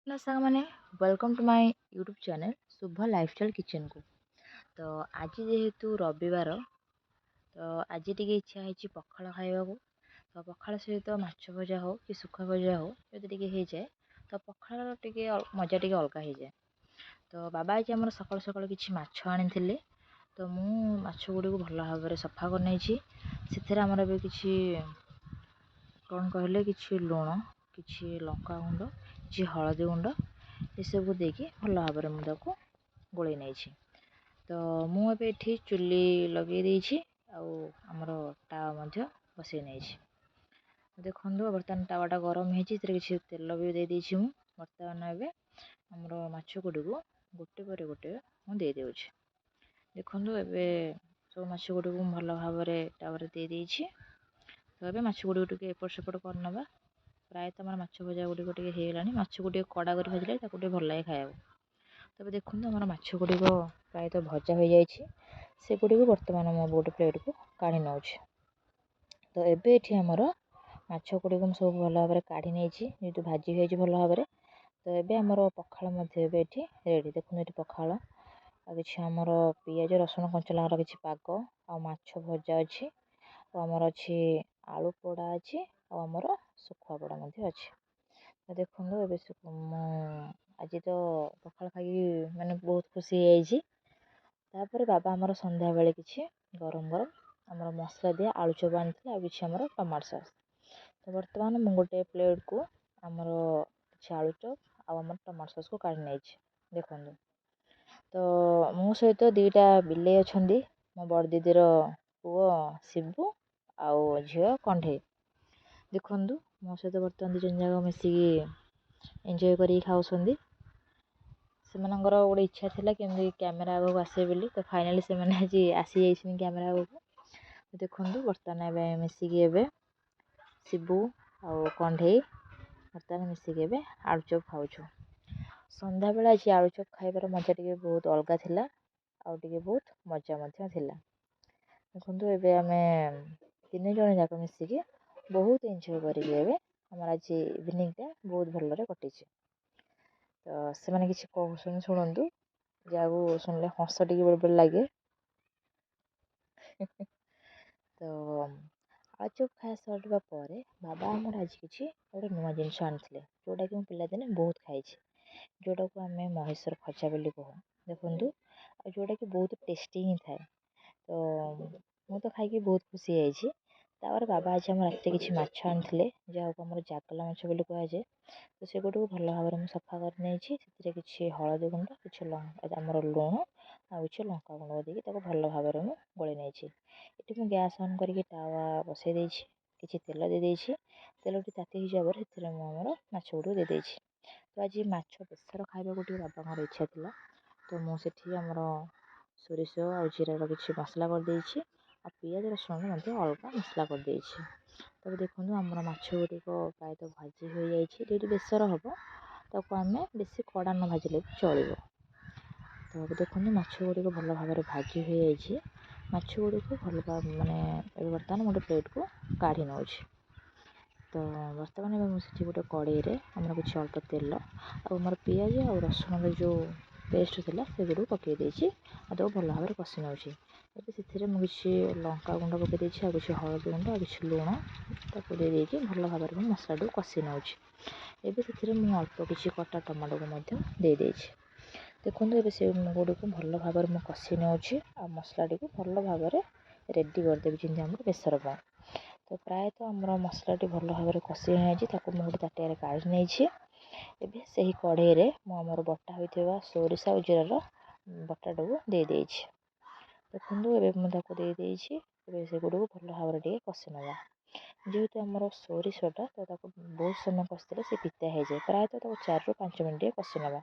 ना साଙ୍ଗमाने welcome to my YouTube channel Shubh lifestyle kitchen को। तो आज जेहेतु रविवार तो आज टी इच्छा है पखाड़ खावा को। तो पखाड़ सहित माछ भजा हो कि सुखा भजा हो जदि टी हो जाए तो पखाड़ टी मजा टी अलग हो जाए। तो बाबा आज आम सकाल सकाल कि माछ आनी तो मु माछ गुड़ी को भल भाव में सफा कर आमर ए कि कौन कहले कि लुण कि लंका गुंड कि हलदी गुंड एसबू देकी भल भाव में मुझे गोल नहीं। तो मुझे चुली लगे आमर टावा बसई नहीं। देखो बर्तमान टावाटा गरम होती किसी तेल भी देदेछि बर्तमान एवं आमर माछ गुड़ी को गोटे पर गोटे मुझे देखो एवं सब माछ गुड़ी को भल भाव में टावर दे देछि। तो ये माछ गुड़ी टे एपट सेपट करनवा प्रायतः आम माछ भजा गुड़िक होगा माछ गुड़ी कड़ा कर भाजले भल लगे खाया। तब देखो आम माछ गुड़िक प्रायतः भजा हो जाए से गुड़ी को बर्तमान मो गोटे प्लेट को काढ़ी नौ। तो ये आमर माछ गुड़ी को सब भल भाव में काढ़ी नहीं जेहतु भाजी हो भल भाव में। तो ये आमर पखाड़ रेडी देखो ये पखाड़ आ कि आमर पिज रसुण कंचा लंकार कि पाग आ माछ भजा अच्छी आमर अच्छी आलू पोड़ा अच्छी आमर सुखुआ पोड़ा अच्छी। तो देखो आज तो पखाड़ खाई मैंने बहुत खुशी है। बाबा आमर संध्या बेले कि गरम गरम आमर मसला दिया आलू चप आनी कि आमर टमाटो सॉस। तो बर्तमान मु गोटे प्लेट को आमर कि आलू चप आमर टमाटो सॉस को काढ़ी नहीं देखो। तो मो सहित दीटा बिले अच्छा मो बड़ दीदीर पुओ शिबू आउ झील कंढे देखु मो सहित बर्तमान दी जन जाक मिसिकी एंजॉय करी खाऊँ। से गोटे इच्छा थी कि कैमेरा आगे आसे बोली तो फाइनाली से आज आसी जाइए कैमेरा आगे को। देखु बर्तमान ए मिसिकी शिबू आउ कंढे बर्तमान मिसिकी आलू चप खाऊ। संध्या बेला आज आलू चप खाइबार मजा टी बहुत अलग थिला आउ टी बहुत मजा थिला। देखो एबे आमे तीन जन जाक मिसिकी बहुत एंजॉय करेंगे आमर आज इवनिंग टा बहुत भल कटी। तो से मैंने किसी कहते शुणु जहाँ शुणिले हस टी बेले बेले लगे। तो आज चप खाया सरवा बाबा आमर आज कि गोटे नुआ जिनस आनी जोटा कि पिलादिने बहुत खाई जोटा को आम महेश्वर खजा बोली कहूँ। देखु जोटा कि बहुत टेस्टी ही थाए। तो मु तो खाई बहुत खुशी है। बाबा आज आम रात कि माछ आनी जहाँ को आम जागला माछ बोली कहुए। तो से गुड को भल भाव में सफा कर नहीं कि हलदी गुंड कि आमर लुण आ लंका गुंड देकी भल भाव में गोल नहीं। ये मुझे गैस ऑन करके टावा बसई कि तेल दे तेल टी ताती हो आमर माछ गुड़ दे। तो आज माछ बेसर खावा गोटे बाबा इच्छा थी तो मुझे आमर सोरिष आ जीरार कि मसला करदे आ पिज रसुण अलग मसला करदे। तब देखो आमर माछ गुड़िक प्रायतः भाजी हो जाए बेसर हम ताको आम बेसी कड़ा न भाजिले भी चलो। तो देखो माछ गुड़िक भल भाव में भाजी हो जाए माछ गुड़िक भल माने बर्तमान गोटे प्लेट को काढ़ी नौ। तो बर्तमान मुझे गोटे कड़े आम कि अल्प तेल आमर पिज आ रसुण जो पेस्ट थी से गुड़ पकई तो भल भाव में कषि नौ। से मुझे लंका गुंड पकई कि हलदी गुंड आ कि लुण ताको दे भल भाव में मसला टी कषि नौ। एवं से अल्प किसी कटा टमाटो को दे देखो ये से गुड़ को भल भाव में कषि नौ आ मसला टी भल भाव में रेडी करदेवी जमी आम बेसर पाए। तो प्रायतः आमर मसला टी भल भाव में कषि हो गोटे ताटिया काढ़ी नहीं। एबे से कढ़े मुझे बटा होता सोरिष आ जीरार बटाटा को दे देखो ये मुझे दे से गुड़ को भल भाव में कषि नवा जेहेतु आमर सोरिषटा तो बहुत समय कषिले से पिता हो जाए प्रायतः 4 ରୁ 5 मिनट कषि नवा।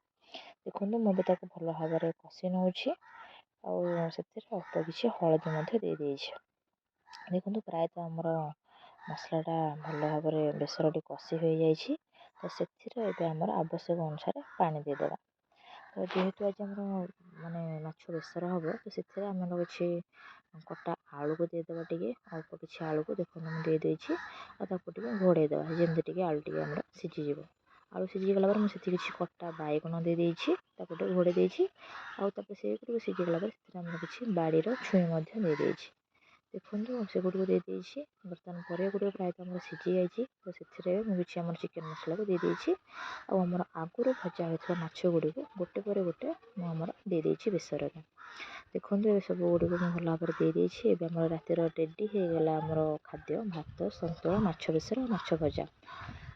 देखो मुझे भल भाव में कषि नौ अल्प किसी हलदी दे देखो प्रायतः आमर मसलाटा भल भाव में बेसर टी कषि हो जाए। तो से आमर आवश्यक अनुसार पानी देदेवा। तो जेहेतु आज आम माने माछ बेसर हम तो से आमर कि कटा आलू को देदेवा टे अल्प किसी आलू को देखो मुझे देदेजी घोड़े देवा जमी टे आलू टे आमर सीझीज ଆଳୁ ସିଝିଗଲା ପରେ ମୁଁ ସେଥିରେ କିଛି କଟା ବାଇଗଣ ଦେଇଦେଇଛି, ତାକୁ ଟିକେ ଘୋଡ଼େଇ ଦେଇଛି। ଆଉ ତାପରେ ସେଗୁଡ଼ିକୁ ସିଝିଗଲା ପରେ ସେଥିରେ ଆମର କିଛି ବାଡ଼ିର ଛୁଇଁ ମଧ୍ୟ ଦେଇଦେଇଛି। ଦେଖନ୍ତୁ ସେଗୁଡ଼ିକୁ ଦେଇଦେଇଛି। ବର୍ତ୍ତମାନ ପରିବା ଗୁଡ଼ିକ ପ୍ରାୟତଃ ଆମର ସିଝି ଯାଇଛି। ତ ସେଥିରେ ମୁଁ କିଛି ଆମର ଚିକେନ୍ ମସଲାକୁ ଦେଇଦେଇଛି। ଆଉ ଆମର ଆଗରୁ ଭଜା ହୋଇଥିବା ମାଛ ଗୁଡ଼ିକୁ ଗୋଟେ ପରେ ଗୋଟେ ମୁଁ ଆମର ଦେଇଦେଇଛି ବେସରରେ। ଦେଖନ୍ତୁ ଏବେ ସବୁ ଗୁଡ଼ିକୁ ମୁଁ ଭଲ ଭାବରେ ଦେଇଦେଇଛି। ଏବେ ଆମର ରାତିର ରେଡ଼ି ହେଇଗଲା ଆମର ଖାଦ୍ୟ, ଭାତ, ସନ୍ତୁଳା, ମାଛ ବେସର, ମାଛ ଭଜା।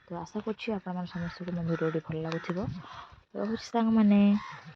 ତ ଆଶା କରୁଛି ଆପଣମାନେ ସମସ୍ତଙ୍କୁ ମୋ ଭିଡ଼ିଓଟି ଭଲ ଲାଗୁଥିବ। ରହୁଛି ସାଙ୍ଗମାନେ।